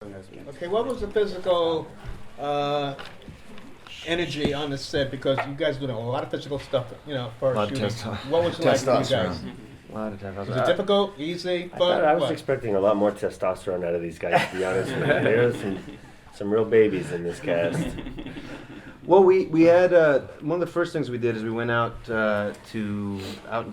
Okay, what was the physical energy on the set? Because you guys doing a lot of physical stuff, for shooting. What was it like for you guys? A lot of testosterone. Was it difficult, easy, fun? I was expecting a lot more testosterone out of these guys, to be honest with you. There's some real babies in this cast. Well, we had one of the first things we did is we went out into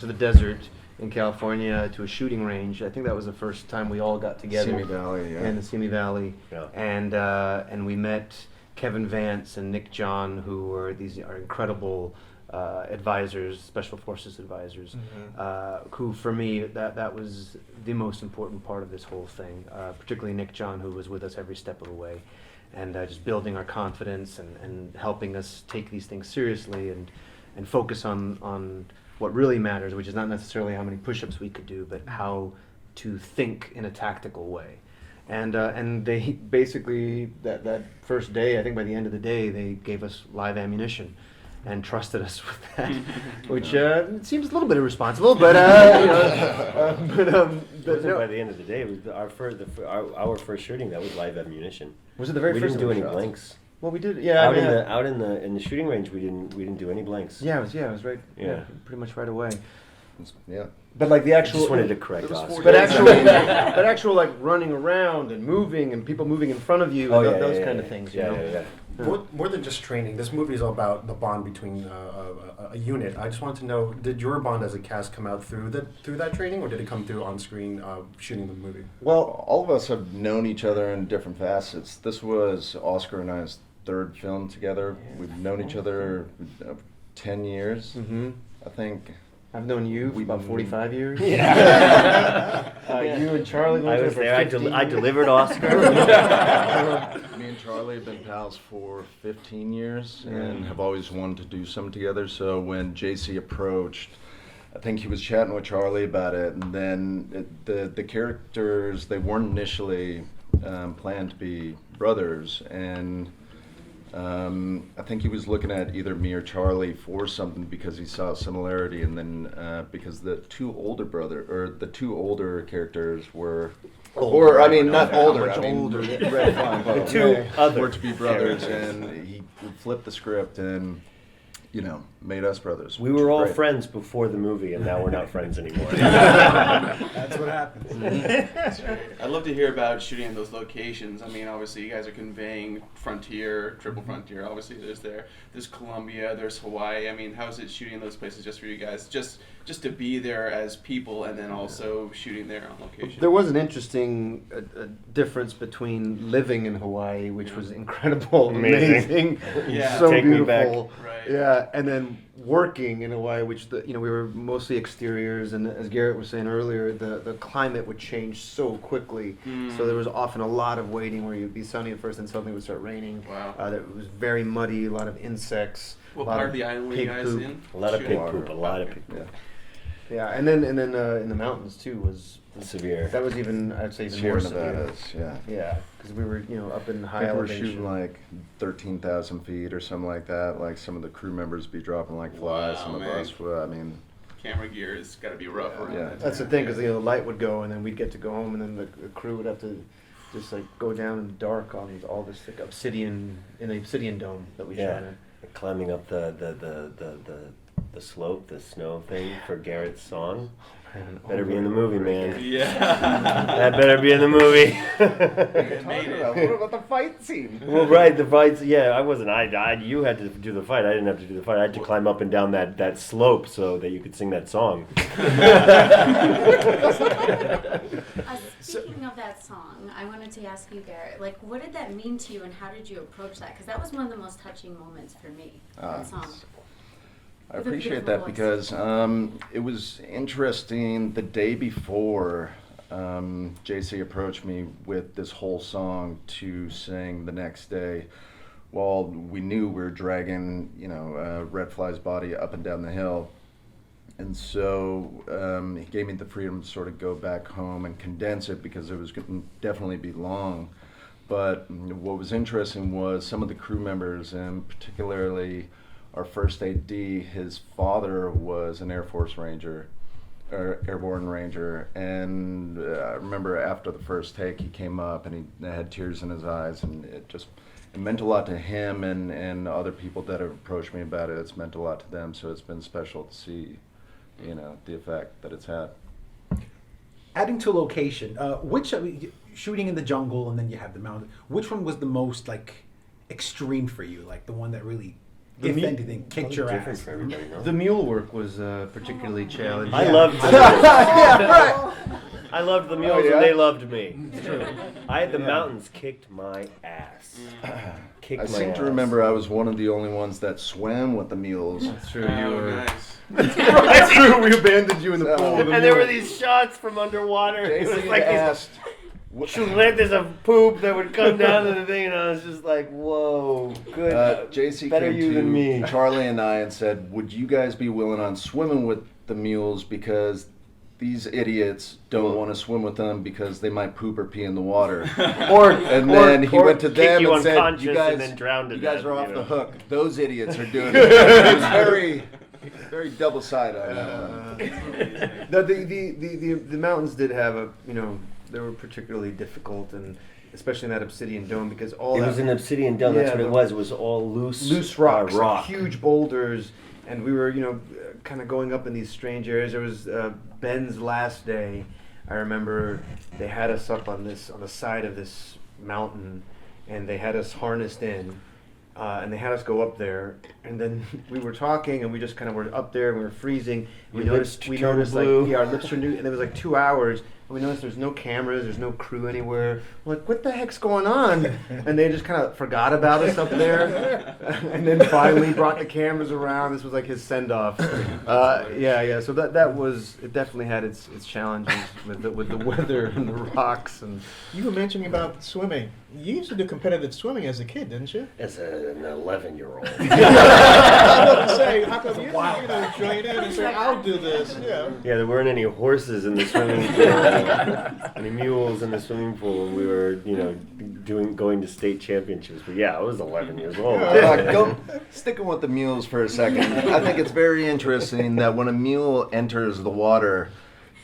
the desert in California to a shooting range. I think that was the first time we all got together. Simi Valley, yeah. In the Simi Valley, Yeah. and we met Kevin Vance and Nick John, who are incredible advisors, special forces advisors. Who for me that was the most important part of this whole thing. Particularly Nick John, who was with us every step of the way, and just building our confidence and helping us take these things seriously and focus on what really matters, which is not necessarily how many push-ups we could do, but how to think in a tactical way. And they basically, that first day, I think by the end of the day, they gave us live ammunition and trusted us with that, which seems a little bit irresponsible, but By the end of the day, it was our first shooting. That was live ammunition. Was it the very we first? didn't do any shot? blanks. Well, we did. Yeah, Out in the shooting range, we didn't do any blanks. Yeah, it was right. Yeah. Pretty much right away. Yeah. But like the I actual. just wanted to correct Oscar. But actual like running around and moving and people moving in front of you, Oh, and yeah, those yeah, kind yeah. of things. Yeah, you know? yeah. More than just training, this movie is all about the bond between a unit. I just wanted to know, did your bond as a cast come out through that training, or did it come through on screen shooting the movie? Well, all of us have known each other in different facets. This was Oscar and I's third film together. We've known each other 10 years, I think. I've known you for about 45 years. Yeah. You and Charlie. I was there. I delivered Oscar. Me and Charlie have been pals for 15 years and have always wanted to do something together. So when JC approached, I think he was chatting with Charlie about it, and then the characters, they weren't initially planned to be brothers, and I think he was looking at either me or Charlie for something because he saw a similarity, and then because the two older characters were, not older, much older. red flag, The two other were to be brothers, characters. and he flipped the script and made us brothers. We which were was all great. friends before the movie, and now we're not friends anymore. That's what happens. I'd love to hear about shooting in those locations. I mean, obviously, you guys are conveying frontier, triple frontier. Obviously, there's Colombia, there's Hawaii. I mean, how is it shooting in those places just for you guys? Just to be there as people, and then also shooting there on location. There was an interesting difference between living in Hawaii, which was incredible, Amazing. Yeah. so Take me beautiful. back. Right. Yeah, and then working in Hawaii, which we were mostly exteriors, and as Garrett was saying earlier, the climate would change so quickly. So there was often a lot of waiting where you'd be sunny at first and suddenly it would start raining. Wow. It was very muddy, a lot of insects. What a lot part of the island were you pig guys poop. in? A lot of pig Shooting? poop. A lot of pig poop. Yeah, and then in the mountains too was Severe. that was even, I'd say, even more Sierra severe. Nevadas, yeah. Yeah, because we were up in I high think we're elevation. shooting like 13,000 feet or something like that. Like some of the crew members be dropping like flies. Wow, Some of man. us, well, I mean, Camera gear has got to be rough around Yeah. that That's the time. thing, because the light would go, and then we'd get to go home, and then the crew would have to just like go down in the dark on all this like obsidian dome that we shot Yeah. in. Climbing up the slope, the snow thing for Garrett's song. Better be in the movie, man. Yeah. That better be in the movie. Made it. what about the fight scene? Well, right, the fights. Yeah, I wasn't. You had to do the fight. I didn't have to do the fight. I had to climb up and down that slope so that you could sing that song. Speaking of that song, I wanted to ask you, Garrett, like, what did that mean to you, and how did you approach that? Because that was one of the most touching moments for me. That song. I appreciate that because it was interesting. The day before, JC approached me with this whole song to sing the next day. Well, we knew we were dragging, Red Fly's body up and down the hill. And so he gave me the freedom to sort of go back home and condense it because it was going to definitely be long. But what was interesting was some of the crew members, and particularly our first AD, his father was an Air Force Ranger, airborne ranger, and I remember after the first take, he came up and he had tears in his eyes, and it meant a lot to him and other people that have approached me about it. It's meant a lot to them, so it's been special to see, the effect that it's had. Adding to location, shooting in the jungle and then you have the mountain. Which one was the most extreme for you? Like the one that really, if anything, kicked your Different ass? for everybody, no? The mule work was particularly challenging. I loved I loved the mules and they loved me. I had the mountains kicked my ass. I seem to remember I was one of the only ones that swam with the mules. That's true. Oh, You were. nice. That's true. We abandoned you in the pool. And there were these shots from underwater. It was Jason like asked, these chuletas of poop that would come down to the thing, and I was just like, whoa, good. JC Better came you to than me. Charlie and I and said, would you guys be willing on swimming with the mules because these idiots don't want to swim with them because they might poop or pee in the water. And then he went to them and said, you guys, and then drowned to you guys death, are off you the know. hook. Those idiots are doing it. It was very double-sided on that one. No, the mountains did have they were particularly difficult, and especially in that obsidian dome because all It that was an obsidian dome. That's Yeah, what it was. It was all loose rocks, rock. huge boulders, and we were kind of going up in these strange areas. There was Ben's last day. I remember they had us up on the side of this mountain, and they had us harnessed in. And they had us go up there, and then we were talking, and we just kind of were up there, and we were freezing. Your lips We turned noticed blue. our lips turned blue, and it was 2 hours. And we noticed there's no cameras, there's no crew anywhere. We're like, what the heck's going on? And they just kind of forgot about us up there, and then finally brought the cameras around. This was like his send off. Yeah. So that was it. Definitely had its challenges with the weather and the rocks and. You were mentioning about swimming. You used to do competitive swimming as a kid, didn't you? As an 11-year-old. I was to say, how come you didn't join in and say, I'll do this? Yeah. Yeah, there weren't any horses in the swimming pool, any mules in the swimming pool. We were, going to state championships. But yeah, I was 11 years old. Sticking with the mules for a second, I think it's very interesting that when a mule enters the water,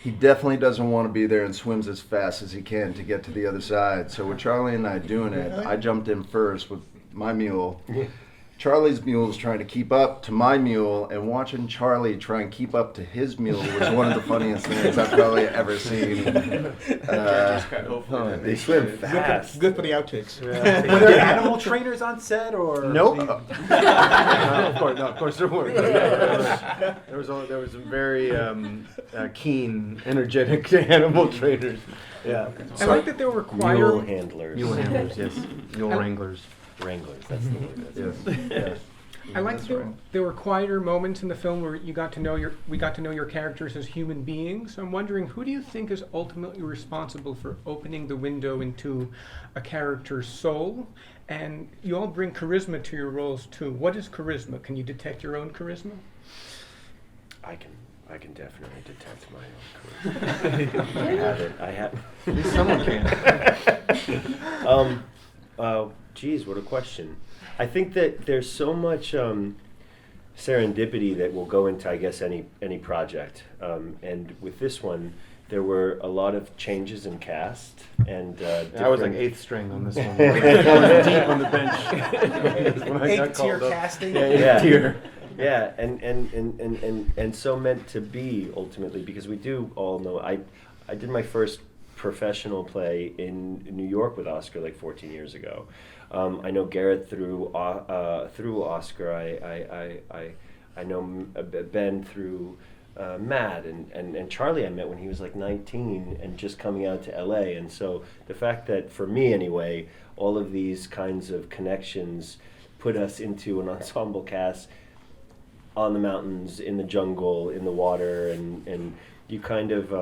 he definitely doesn't want to be there and swims as fast as he can to get to the other side. So with Charlie and I doing it, I jumped in first with my mule. Charlie's mule was trying to keep up to my mule, and watching Charlie try and keep up to his mule was one of the funniest things I've probably ever seen. They swim fast. Good for the outtakes. Were there animal trainers on set, or Nope. Of course there weren't. There was some very keen, energetic animal trainers. Yeah. I like that there were Mule handlers. Mule handlers, yes. Mule wranglers. Wranglers, that's the word. Yes. I like that there were quieter moments in the film where we got to know your characters as human beings. I'm wondering, who do you think is ultimately responsible for opening the window into a character's soul? And you all bring charisma to your roles too. What is charisma? Can you detect your own charisma? I can definitely detect my own charisma. I have it. At least someone can. Geez, what a question. I think that there's so much serendipity that will go into, I guess, any project. And with this one, there were a lot of changes in cast. And I was like 8th string on this one. I was deep on the bench. When I got 8-tier called up. casting? Yeah, 8th tier. Yeah, and so meant to be ultimately, because we do all know. I did my first professional play in New York with Oscar like 14 years ago. I know Garrett through Oscar. I know Ben through Matt, and Charlie I met when he was like 19 and just coming out to LA. And so the fact that, for me anyway, all of these kinds of connections put us into an ensemble cast on the mountains, in the jungle, in the water, and you kind of,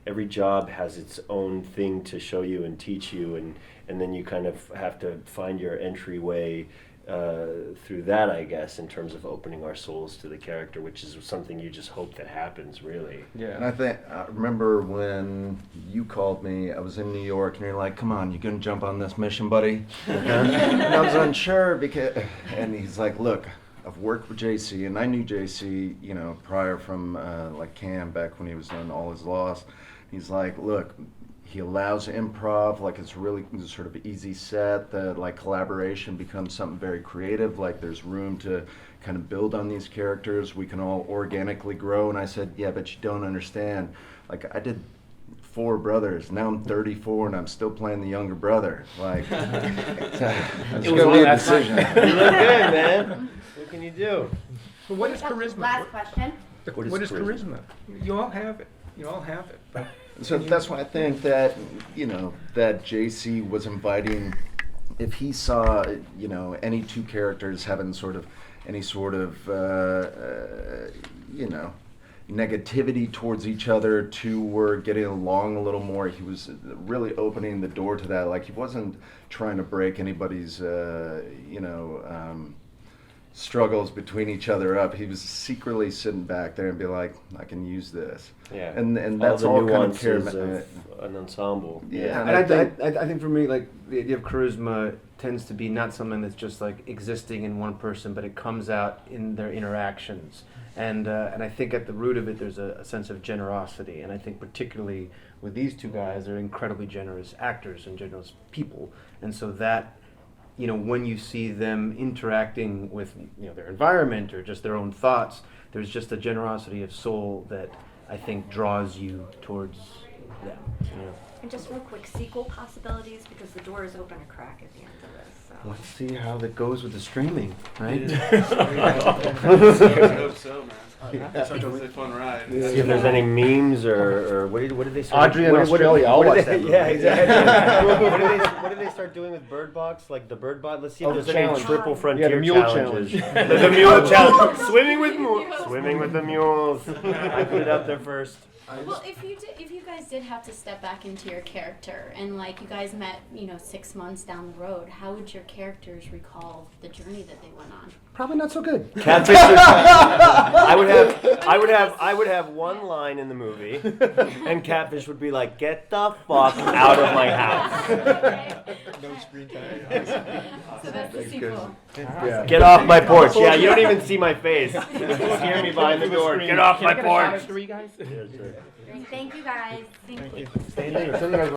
every job has its own thing to show you and teach you, and then you kind of have to find your entryway through that, I guess, in terms of opening our souls to the character, which is something you just hope that happens, really. Yeah. And I remember when you called me, I was in New York, and you're like, come on, you gonna jump on this mission, buddy? And I was unsure, and he's like, look, I've worked with JC, and I knew JC, you know, prior from like Cam back when he was doing All His Lost. He's like, look, he allows improv, like it's really sort of easy set, that like collaboration becomes something very creative, like there's room to kind of build on these characters, we can all organically grow. And I said, yeah, but you don't understand. Like I did 4 brothers, now I'm 34 and I'm still playing the younger brother. Like, it's gonna be a decision. You look good, man. What can you do? So what is charisma? Last question. What is charisma? You all have it. You all have it. So that's why I think that, you know, that JC was inviting, if he saw, you know, any 2 characters having sort of any sort of, you know, negativity towards each other, 2 were getting along a little more, he was really opening the door to that. Like he wasn't trying to break anybody's, you know, struggles between each other up. He was secretly sitting back there and be like, I can use this. Yeah. And all that's the all kind of nuances of an ensemble. Yeah. And I think for me, like the idea of charisma tends to be not something that's just like existing in one person, but it comes out in their interactions. And I think at the root of it, there's a sense of generosity. And I think particularly with these 2 guys, they're incredibly generous actors and generous people. And so that, you know, when you see them interacting with, you know, their environment or just their own thoughts, there's just a generosity of soul that I think draws you towards them. You know? And just real quick, sequel possibilities, because the door is open a crack at the end of this. So. Let's see how that goes with the streaming, right? I hope so, man. It's a fun ride. See if there's any memes or what did they start? Audrey in Australia, I'll watch that movie. Yeah, exactly. What did they start doing with Bird Box? Like the Bird Box? Let's see if there's any triple frontier the mule challenges. challenge. The mule challenge. Swimming with the mules. I put it out there first. Well, if you guys did have to step back into your character and like you guys met, you know, 6 months down the road, how would your characters recall the journey that they went on? Probably not so good. Catfish. I would have one line in the movie, and Catfish would be like, "Get the fuck out of my house." No screen time. So that's the sequel. Yeah. Get off my porch. Yeah, you don't even see my face. You scare me behind the door. Get off my porch. Great. Thank you guys. Thank you. Thank you.